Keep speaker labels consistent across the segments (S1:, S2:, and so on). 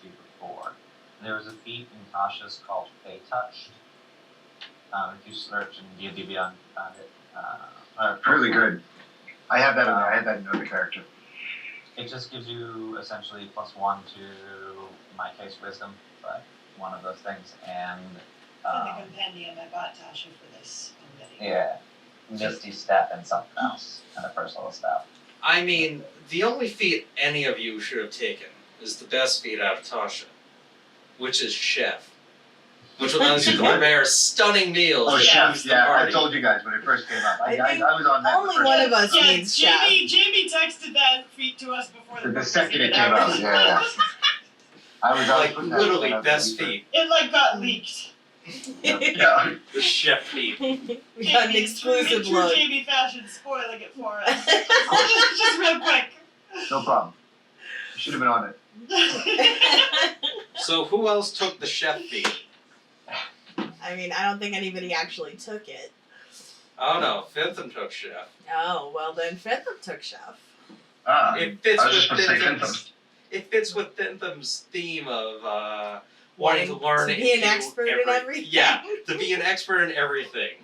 S1: you before. There was a feat in Tasha's called Fey Touched. If you search in D&D Beyond, you found it.
S2: Really good. I have that in there. I had that in another character.
S1: It just gives you essentially +1 to, in my case, wisdom, but one of those things. And
S3: in the compendium, I bought Tasha for this already.
S1: yeah, Misty Step and something else, and a first level spell.
S4: I mean, the only feat any of you should have taken is the best feat out of Tasha, which is Chef. Which allows you to prepare stunning meals.
S2: Oh, Chef, yeah, I told you guys when it first came up. I was on that.
S5: Only one of us needs Chef.
S3: Jamie texted that feat to us before
S2: the second it came out. Yeah. I was
S4: like literally best feat.
S3: It like got leaked.
S2: Yeah.
S4: The Chef feat.
S5: We got an exclusive
S3: true
S5: look.
S3: Jamie fashion spoiling it for us. Just real quick.
S2: No problem. You should have been on it.
S4: So who else took the Chef feat?
S5: I mean, I don't think anybody actually took it.
S4: Oh no, Fintham took Chef.
S5: Oh, well then Fintham took Chef.
S4: It fits
S2: I was just
S4: with
S2: supposed to say
S4: Fintham's. It fits with Fintham's theme of wanting to learn
S5: to be an expert in everything.
S4: Yeah, to be an expert in everything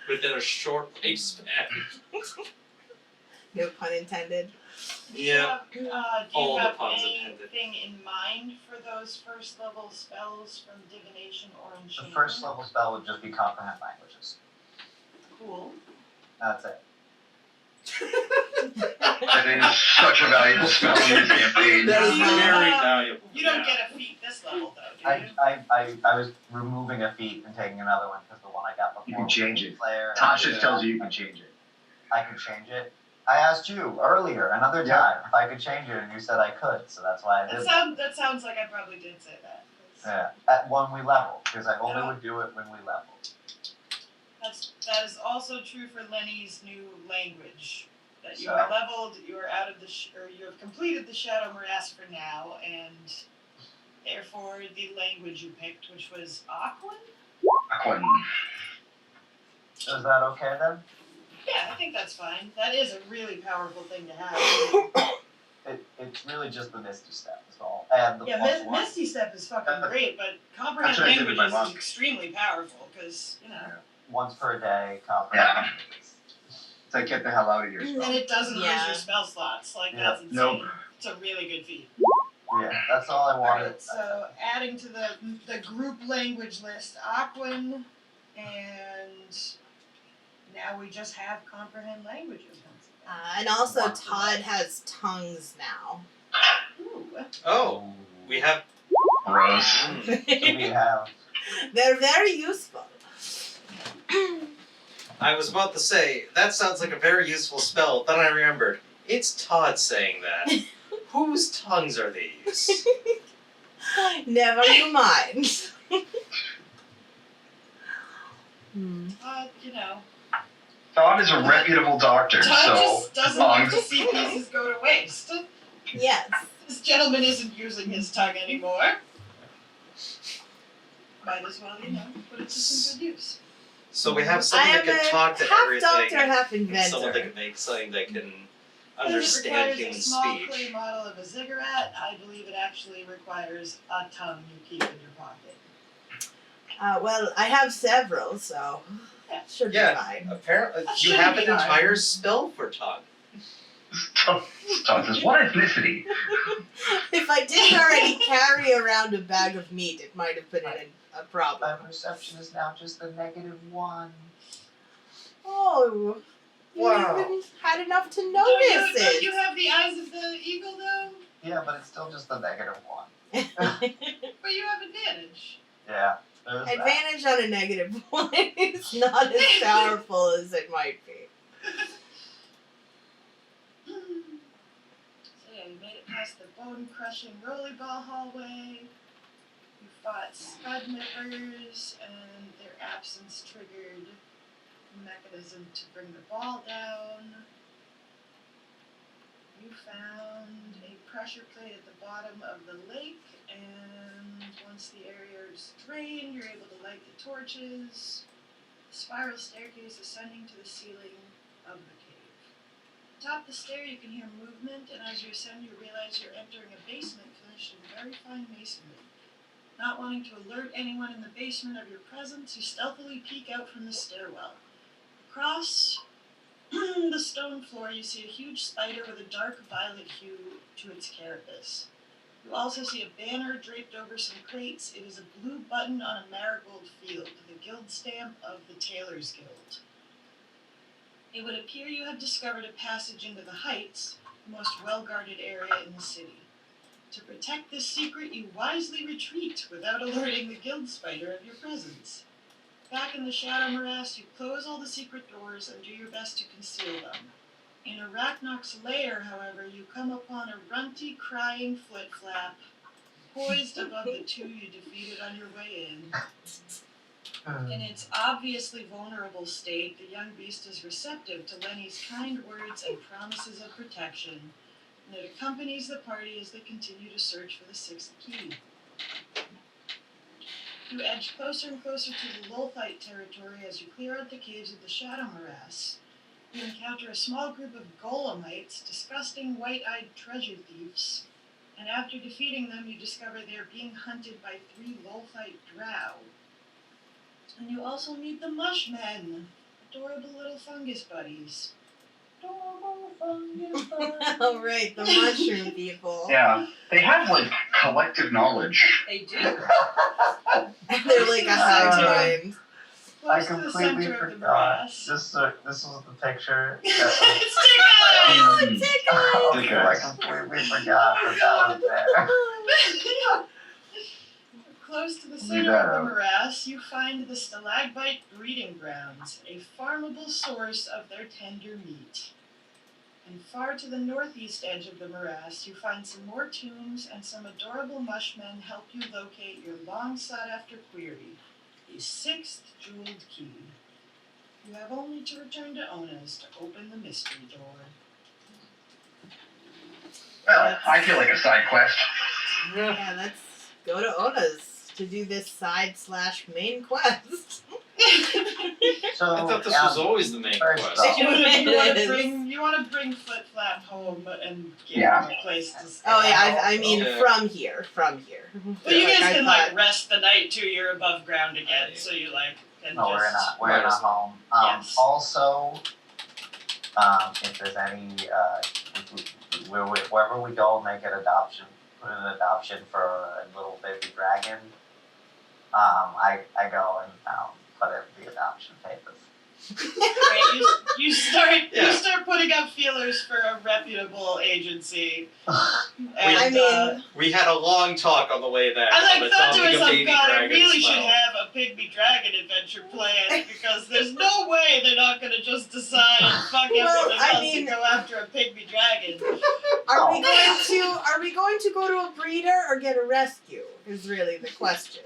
S4: within a short lifespan.
S5: No pun intended.
S4: Yeah.
S3: Do you
S4: All the
S3: have
S4: puns intended.
S3: anything in mind for those first level spells from divination or
S1: The
S3: enchantment?
S1: first level spell would just be comprehend languages.
S3: Cool.
S1: That's it.
S2: That is such a valuable spell in this campaign.
S4: That is very valuable.
S3: You don't get a feat this level though, do you?
S1: I was removing a feat and taking another one because the one I got before.
S2: You can change it.
S1: Player,
S2: Tasha tells you can change it.
S1: I can change it. I asked you earlier, another time, if I could change it, and you said I could, so that's why I did
S3: That sounds like I probably did say that.
S1: Yeah, when we level, because I only would do it when we level.
S3: That is also true for Lenny's new language. That you
S1: So-
S3: are leveled, you are out of the or you have completed the Shadow Morass for now, and therefore the language you picked, which was Aquan.
S1: Is that okay then?
S3: Yeah, I think that's fine. That is a really powerful thing to have.
S1: It's really just the Misty Step, is all. And the +1.
S3: Misty Step is fucking great, but comprehend
S2: That's what I did with my
S3: languages is
S2: monk.
S3: extremely powerful because
S1: Once per day, comprehend.
S2: It's like, get the hell out of here.
S3: and it doesn't use
S5: Yeah.
S3: your spell slots. Like
S1: Yeah.
S3: that's insane.
S2: Nope.
S3: It's a really good feat.
S1: Yeah, that's all I wanted.
S3: Alright, so adding to the group language list, Aquan, and now we just have comprehend languages.
S5: And also Todd has tongues now.
S3: Ooh.
S4: Oh, we have.
S2: Gross.
S1: We have.
S5: They're very useful.
S4: I was about to say, that sounds like a very useful spell, then I remembered. It's Todd saying that. Whose tongues are these?
S5: Never you mind.
S2: Todd is a reputable doctor,
S3: Todd
S2: so
S3: just doesn't like to see pieces go to waste.
S5: Yes.
S3: This gentleman isn't using his tongue anymore. Might as well, put it to some good use.
S4: So we have someone that can talk to
S5: half
S4: everything.
S5: doctor, half
S4: and
S5: inventor.
S4: someone that can make something that can
S3: It
S4: understand
S3: requires
S4: human
S3: a small clay
S4: speech.
S3: model of a ziggurat. I believe it actually requires a tongue you keep in your pocket.
S5: Well, I have several, so should be
S4: Yeah,
S5: fine.
S4: apparently
S3: That
S4: you
S3: shouldn't
S4: have
S3: be
S4: an
S3: hard.
S4: entire spell for tongue.
S2: Todd says, what ethnicity?
S5: If I didn't already carry around a bag of meat, it might have been a
S1: My
S5: problem.
S1: perception is now just a -1.
S5: Oh, you
S4: Wow.
S5: even had enough to
S3: Don't
S5: notice
S3: you have the eyes of the eagle though?
S1: Yeah, but it's still just a -1.
S5: it.
S3: But you have advantage.
S1: Yeah, there's that.
S5: Advantage on a -1 is not as powerful as it might be.
S3: So yeah, you made it past the bone-crushing rollerball hallway. You fought scud nippers, and their absence triggered a mechanism to bring the ball down. You found a pressure plate at the bottom of the lake, and once the area is drained, you're able to light the torches. A spiral staircase ascending to the ceiling of the cave. Atop the stair, you can hear movement, and as you ascend, you realize you're entering a basement finished polished and very fine masonry. Not wanting to alert anyone in the basement of your presence, you stealthily peek out from the stairwell. Across the stone floor, you see a huge spider with a dark violet hue to its carapace. You also see a banner draped over some crates. It is a blue button on a marigold field, the guild stamp of the Tailors Guild. It would appear you have discovered a passage into the Heights, the most well-guarded area in the city. To protect this secret, you wisely retreat without alerting the guild spider of your presence. Back in the Shadow Morass, you close all the secret doors and do your best to conceal them. In Arachnok's lair, however, you come upon a runty, crying Flitflap, poised above the two you defeated on your way in. In its obviously vulnerable state, the young beast is receptive to Lenny's kind words and promises of protection, and it accompanies the party as they continue to search for the sixth key. You edge closer and closer to the Lulthite territory as you clear out the caves of the Shadow Morass. You encounter a small group of Golemites, disgusting white-eyed treasure thieves, and after defeating them, you discover they are being hunted by 3 Lulthite drow. And you also meet the Mushmen, adorable little fungus buddies. Adorable fungus buddies.
S5: Oh, right, the mushroom people.
S2: Yeah, they have like collective knowledge.
S3: They do.
S5: They're like a hive mind.
S1: I
S3: Close to the
S1: completely
S3: center of the
S1: forgot.
S3: morass.
S1: This was the picture.
S3: It's Tickle!
S5: Oh,
S2: Mm.
S5: tickle!
S1: I completely forgot that was there.
S3: Close to the
S1: Leave
S3: center
S1: that
S3: of the
S1: out.
S3: morass, you find the Stalagbite breeding grounds, a farmable source of their tender meat. And far to the northeast edge of the morass, you find some more tombs and some adorable mushmen help you locate your long sought-after query, the 6th jeweled key. You have only to return to Ona's to open the mystery door.
S2: Well, I feel like a side quest.
S5: Yeah, let's go to Ona's to do this side/main quest.
S1: So
S4: I thought this was always the main
S1: first
S4: quest.
S1: off-
S3: You want
S5: It
S3: to bring Flitflap home and give
S2: Yeah.
S3: him a place to stay.
S5: Oh yeah, I mean
S4: Yeah.
S5: from here.
S3: Well, you
S5: Like,
S3: guys
S5: I
S3: can
S5: thought-
S3: rest the night too. You're above ground again, so you can
S1: No, we're
S3: just.
S1: not. We're in a
S4: Right.
S1: home.
S3: Yes.
S1: Also, if there's any, wherever we go, make an adoption. Put in an adoption for a little baby dragon. I go and put in the adoption papers.
S3: Right, you
S4: Yeah.
S3: start putting out feelers for a reputable agency. And,
S5: I mean,
S4: We had a long talk on the way there.
S3: I
S4: on
S3: thought to
S4: adopting a
S3: myself,
S4: baby
S3: God, I
S4: dragon
S3: really
S4: as
S3: should
S4: well.
S3: have a pygmy dragon adventure planned because there's no way they're not gonna just decide and fuck
S5: Well,
S3: everything
S5: I
S3: else
S5: mean-
S3: and go after a pygmy dragon.
S5: are we going to go to a breeder or get a rescue? Is really the question.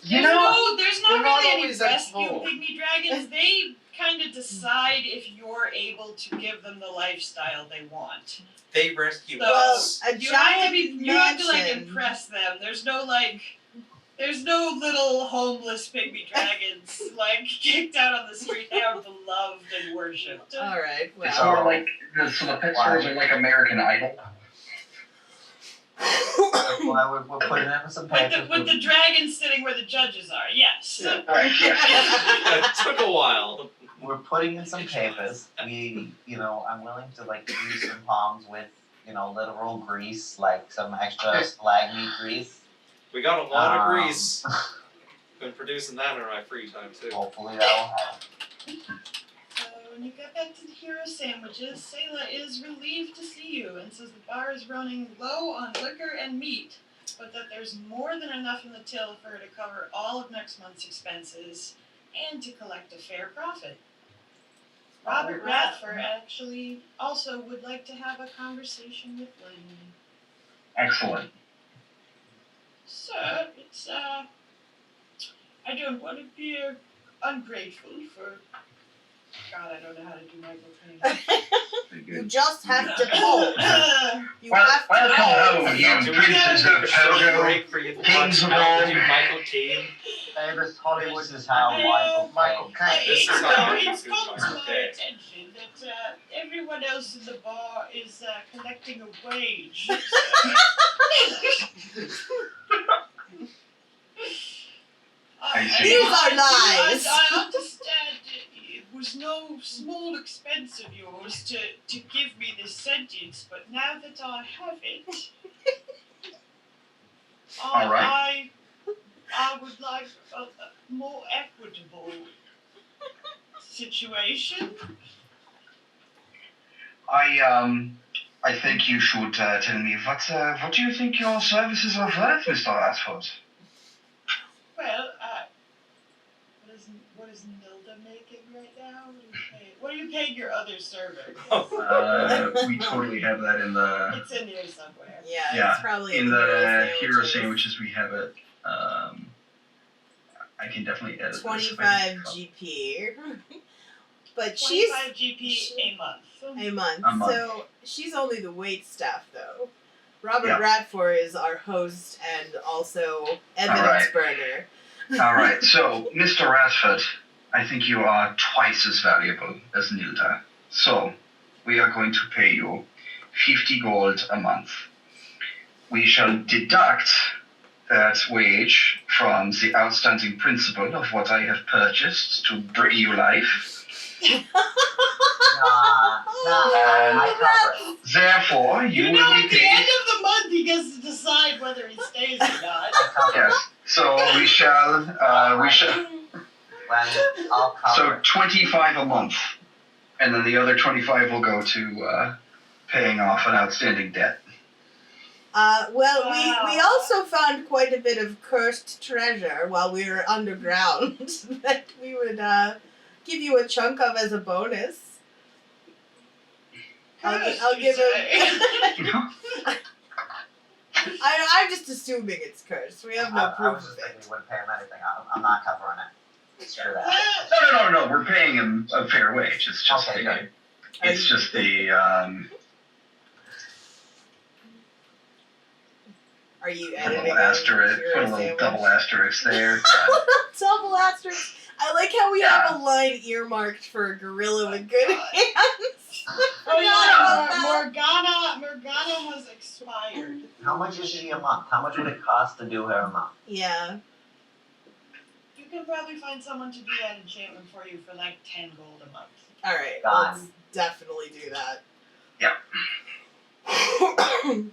S2: You know,
S3: There's
S4: they're
S3: not
S4: not
S3: really any
S4: always at
S3: rescue
S4: home.
S3: pygmy dragons. They kind of decide if you're able to give them the lifestyle they want.
S4: They rescue
S3: So-
S4: us.
S5: A
S3: You have to
S5: giant
S3: you have to
S5: mansion.
S3: impress them. There's no little homeless pygmy dragons kicked out on the street. They are beloved and worshipped.
S5: All right.
S2: it's
S5: Well.
S2: more like so the pet stores are like American Idol.
S1: Well, we're putting in some papers.
S3: With the dragon sitting where the judges are. Yes.
S2: Right. Yeah.
S4: It took a while.
S1: We're putting in some papers. I'm willing to grease some palms with, literal grease, like some extra slag meat grease.
S4: We got a lot of
S1: Um,
S4: grease. Been producing that in my free time too.
S1: Hopefully that'll help.
S3: So when you get back to the hero sandwiches, Sayla is relieved to see you and says the bar is running low on liquor and meat, but that there's more than enough in the till for her to cover all of next month's expenses and to collect a fair profit. Robert Radford actually also would like to have a conversation with Lenny.
S2: Excellent.
S3: Sir, it's I don't want to appear ungrateful for. God, I don't know how to do Michael Caine.
S2: Very
S5: You
S2: good.
S5: just have to pose. You have to
S2: Welcome
S5: pose.
S2: home, you
S4: Do we
S2: princes
S4: have
S2: of
S4: a short
S2: Peaugaux.
S4: break for you to
S2: Kings
S4: watch
S2: of
S4: how to
S2: Rome.
S4: do Michael Caine?
S2: Hey, this Hollywood
S1: This is how Michael
S2: Michael
S1: pays.
S2: Caine.
S4: This is
S3: It's
S4: how
S3: it's
S4: we
S3: come to
S4: do
S3: my
S4: it.
S3: attention that everyone else in the bar is collecting a wage.
S2: I see.
S5: These are lies.
S3: I understand it was no small expense of yours to give me this sentence, but now that I have it,
S2: All right.
S3: I would like a more equitable situation.
S2: I think you should tell me what do you think your services are worth, Mr. Radford?
S3: Well, what is Nilda making right now? What are you paying your other server?
S2: We totally have that in the
S3: It's in here somewhere.
S5: Yeah, it's probably
S2: in
S5: in
S2: the hero
S5: sandwiches.
S2: sandwiches we have it. I can definitely edit this.
S5: 25 GP. But
S3: 25 GP a month.
S5: a month.
S2: A month.
S5: So she's only the wait staff though. Robert
S2: Yeah.
S5: Bradford is our host and also evidence
S2: Alright.
S5: burner.
S2: All right, so Mr. Radford, I think you are twice as valuable as Nilda. So we are going to pay you 50 gold a month. We shall deduct that wage from the outstanding principal of what I have purchased to bring you life.
S1: I cover it.
S2: Therefore, you
S3: You
S2: will
S3: know,
S2: be
S3: at the
S2: paid.
S3: end of the month, he gets to decide whether he stays or not.
S1: I cover
S2: Yes. So we shall.
S1: Well, I'll cover
S2: So
S1: it.
S2: 25 a month, and then the other 25 will go to paying off an outstanding debt.
S5: Well,
S3: Wow.
S5: we also found quite a bit of cursed treasure while we were underground that we would give you a chunk of as a bonus. I'll give him. I'm just assuming it's cursed. We have no
S1: I
S5: proof
S1: was
S5: of
S1: just thinking
S5: it.
S1: we wouldn't pay him anything. I'm not covering it. Screw that.
S2: No. We're paying him a fair wage. It's just
S1: Okay, good.
S2: it's just the
S5: Are you
S2: put a
S5: editing
S2: little asterisk,
S5: your
S2: put a little
S5: sandwich?
S2: double asterisk there.
S5: Double asterisk. I like how we have a line earmarked for a gorilla with good hands.
S3: Oh
S5: Forgot about
S3: yeah, Morgana has expired.
S1: How much is she a month? How much would it cost to do her a month?
S5: Yeah.
S3: You can probably find someone to do that enchantment for you for like 10 gold a month.
S5: All right.
S1: Done.
S5: Let's definitely do that.
S2: Yep.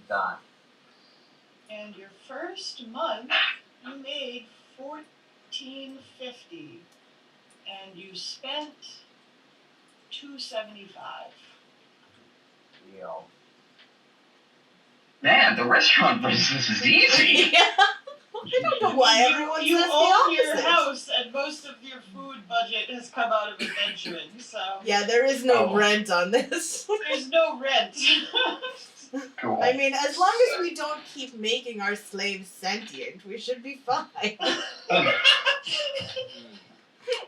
S1: Done.
S3: And your first month, you made 1450, and you spent 275.
S1: Deal.
S2: Man, the restaurant business is easy.
S5: Yeah. I don't know why everyone
S3: you
S5: says the
S3: own your
S5: opposite.
S3: house, and most of your food budget has come out of adventuring. So
S5: Yeah, there is no
S2: Oh.
S5: rent on this.
S3: there's no rent.
S2: Cool.
S5: I mean, as long as we don't keep making our slaves sentient, we should be fine.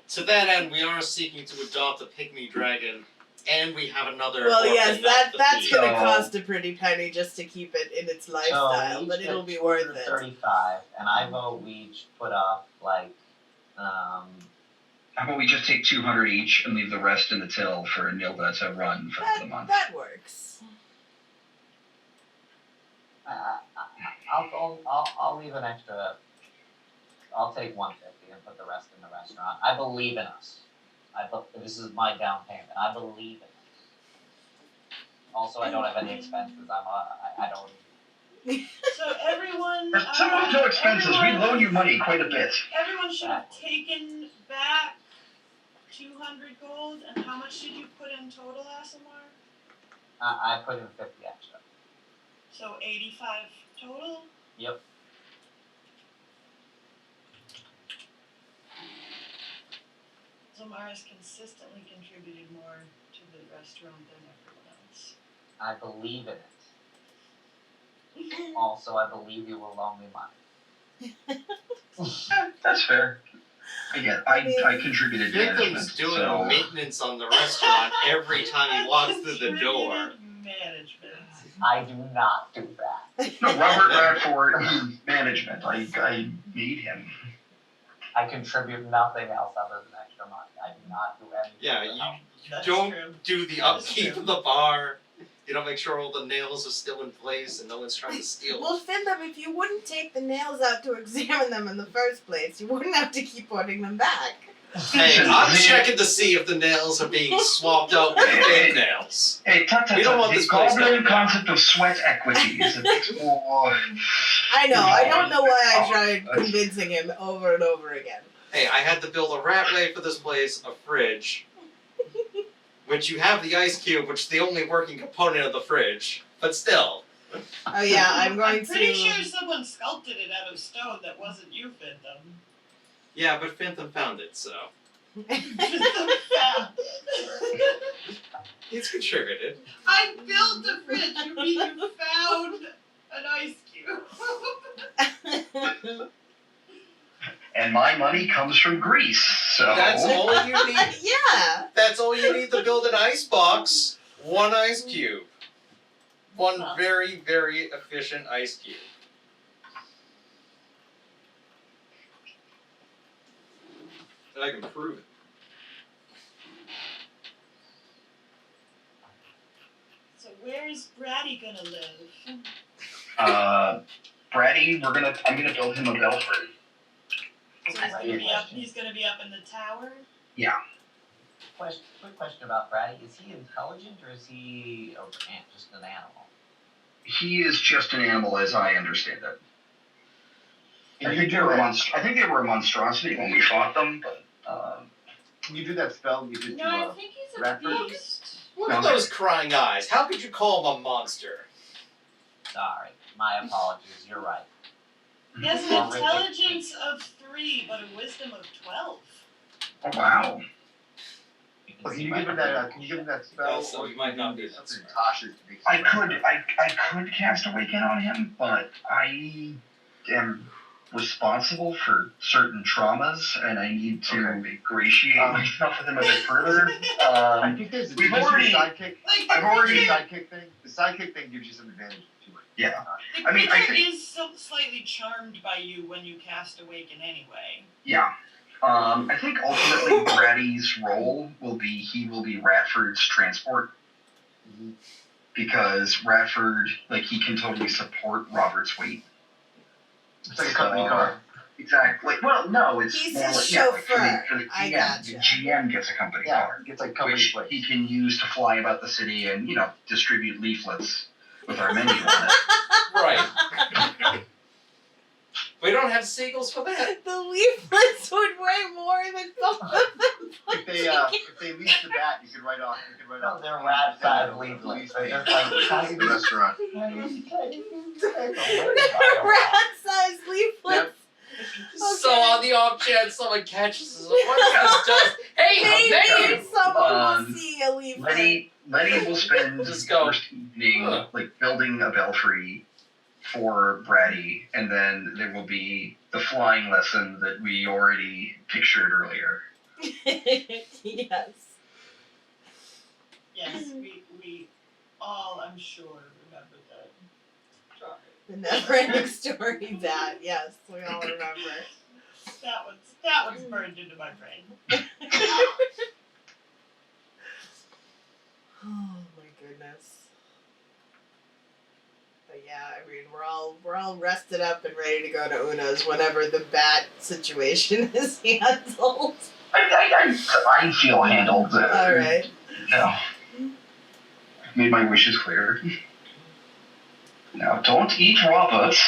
S4: To that end, we are seeking to adopt a pygmy dragon, and we have another.
S5: Well,
S4: orphan
S5: yes,
S4: at the
S5: that's
S4: feed.
S5: gonna
S2: So-
S5: cost a pretty penny just to keep it in its lifestyle,
S1: So we
S5: but
S1: each
S5: it'll
S1: get
S5: be worth it.
S1: 235, and I vote we each put up like
S2: How about we just take 200 each and leave the rest in the till for Nilda to run for the month?
S5: That works.
S1: I'll leave an extra. I'll take 150 and put the rest in the restaurant. I believe in us. This is my down payment. I believe in it. Also, I don't have any expenses. I don't.
S3: So everyone.
S2: No expenses. We loan you money quite a bit.
S3: Everyone should have taken back 200 gold. And how much did you put in total, Asimar?
S1: I put in 50 extra.
S3: So 85 total.
S1: Yep.
S3: Zomara's consistently contributed more to the restaurant than everyone else.
S1: I believe in it. Also, I believe you will loan me money.
S2: That's fair. Again, I contributed management,
S4: Victim's doing
S2: so
S4: maintenance on the restaurant every time he walks through the door.
S3: Contributed management.
S1: I do not do that.
S2: no, Robert Radford management. I need him.
S1: I contribute nothing else other than extra money. I do not do anything.
S4: Yeah,
S1: for help.
S4: you
S3: That's
S4: don't
S3: true.
S4: do the
S3: That is
S4: upkeep
S3: true.
S4: of the bar. You don't make sure all the nails are still in place and no one's trying to steal.
S5: Well, Fintham, if you wouldn't take the nails out to examine them in the first place, you wouldn't have to keep putting them back.
S4: Hey, I'm checking to see if the nails are being swapped out with fake nails.
S2: Hey,
S4: We don't want
S2: the
S4: this place
S2: goblin
S4: going down.
S2: concept of sweat equity is a bit more...
S5: I know, I don't know why I
S2: Oh,
S5: tried
S2: that's-
S5: convincing him over and over again.
S4: Hey, I had to build a rat way for this place, a fridge, which you have the ice cube, which is the only working component of the fridge, but still.
S5: Oh yeah, I'm going
S3: I'm pretty
S5: to...
S3: sure someone sculpted it out of stone that wasn't you, Fintham.
S4: Yeah, but Phantom found it, so he's contributed.
S3: I built a fridge. You mean you found an ice cube?
S2: And my money comes from Greece, so...
S4: That's all you need.
S5: Yeah.
S4: That's all you need to build an ice box. One ice cube. One very, very efficient ice cube. And I can prove it.
S3: So where's Bratty gonna live?
S2: Brady, I'm gonna build him a belfry.
S3: So he's gonna be up in the tower?
S1: Quick question about Brady. Is he intelligent or is he just an animal?
S2: He is just an animal as I understand it.
S6: Can
S2: I
S6: you
S2: think,
S6: do
S2: they were
S6: that?
S2: I think they were a monstrosity when we fought them, but
S6: Can you do that spell you did
S3: No, I
S6: to
S3: think he's a
S6: Radford?
S3: beast.
S4: Look at those crying eyes. How could you call him a monster?
S1: Sorry, my apologies. You're right.
S3: He has
S1: Well,
S3: an intelligence of 3, but a wisdom of 12.
S2: oh wow.
S1: You
S6: Well,
S1: see
S6: can you
S1: my
S6: give him that? Can you give him that spell?
S4: Yeah, so
S6: or
S4: he might not be that
S6: something
S4: smart.
S6: Tasha's to make
S2: I
S6: some-
S2: could cast Awaken on him, but I am responsible for certain traumas, and I need to ingratiate myself with him a bit further.
S6: I think there's
S2: We've
S6: just a
S2: already-
S6: sidekick.
S3: Like,
S2: I've already-
S6: The sidekick thing. The sidekick thing gives you some advantage to it.
S2: Yeah.
S3: The
S2: I mean, I
S3: creature
S2: think-
S3: is slightly charmed by you when you cast Awaken anyway.
S2: Yeah. I think ultimately Brady's role will be Ratford's transport. Because Ratford, he can totally support Robert's weight.
S6: It's like a company car.
S2: Exactly. Well, no, it's
S5: He's
S2: more
S5: his
S2: like,
S5: chauffeur.
S2: for the
S5: I
S2: GM.
S5: gotcha.
S2: The GM gets a company
S6: Yeah,
S2: car,
S6: it's like company
S2: which
S6: place.
S2: he can use to fly about the city and, distribute leaflets with our menu on it.
S4: Right. We don't have seagulls for that.
S5: The leaflets would weigh more than both of them.
S6: If they lease the bat, you can write off.
S1: No, they're rat-sized leaflets. They're just like tiny
S6: the restaurant.
S5: Rat-sized leaflets.
S4: So on the off chance someone catches us, what is this? Hey,
S5: Maybe
S4: man!
S5: someone
S2: Um,
S5: will see a leaflet.
S2: Lenny will spend
S4: Just
S2: his
S4: go.
S2: first evening building a belfry for Brady, and then there will be the flying lesson that we already pictured earlier.
S5: Yes.
S3: Yes, we all, I'm sure, remember that.
S5: The never-ending story that, yes, we all remember.
S3: That one's burned into my brain.
S5: Oh my goodness. But yeah, I mean, we're all rested up and ready to go to Una's whenever the bat situation is handled.
S2: I feel handled.
S5: All right.
S2: No. I've made my wishes clear. Now, don't eat robots.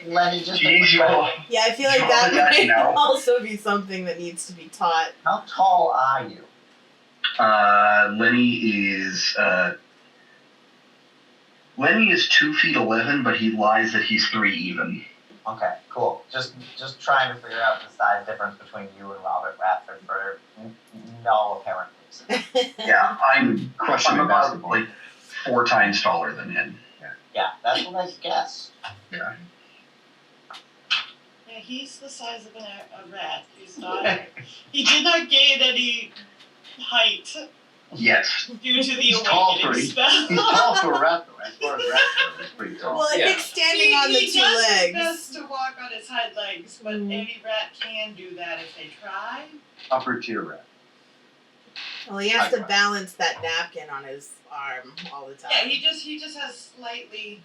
S1: Lenny, just a
S2: Jeez,
S1: quick
S2: you're...
S1: question.
S5: Yeah, I feel like
S2: Oh,
S5: that
S2: yeah,
S5: might
S2: no.
S5: also be something that needs to be taught.
S1: How tall are you?
S2: Lenny is 2 feet 11, but he lies that he's 3 even.
S1: Okay, cool. Just trying to figure out the size difference between you and Robert Radford for no apparent reason.
S2: Yeah, I'm
S6: Crushing
S2: I'm
S6: a
S2: about
S6: basketball.
S2: 4 times taller than him.
S1: Yeah, that's what I guessed.
S2: Yeah.
S3: Yeah, he's the size of a rat. He's not. He did not gain any height
S2: Yes.
S3: Due to the
S6: He's tall for
S3: awakening
S6: he's
S3: spell.
S6: tall for a rat though. As far as rats go, he's pretty tall.
S5: Well, I
S4: Yeah.
S5: think standing on the
S3: he
S5: two
S3: does his
S5: legs.
S3: best to walk on his hind legs, but
S5: Mhm.
S3: any rat can do that if they try.
S6: Upper tier rat.
S5: Well, he has to
S6: High five.
S5: balance that napkin on his arm all the time.
S3: Yeah, he just has slightly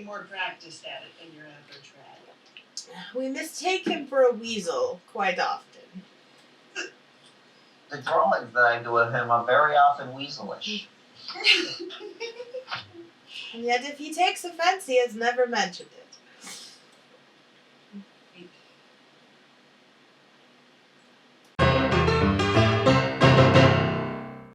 S3: more practiced at it than your average rat.
S5: We mistake him for a weasel quite often.
S1: The drawings that I do of him are very often weaselish.
S5: And yet, if he takes offense, he has never mentioned it.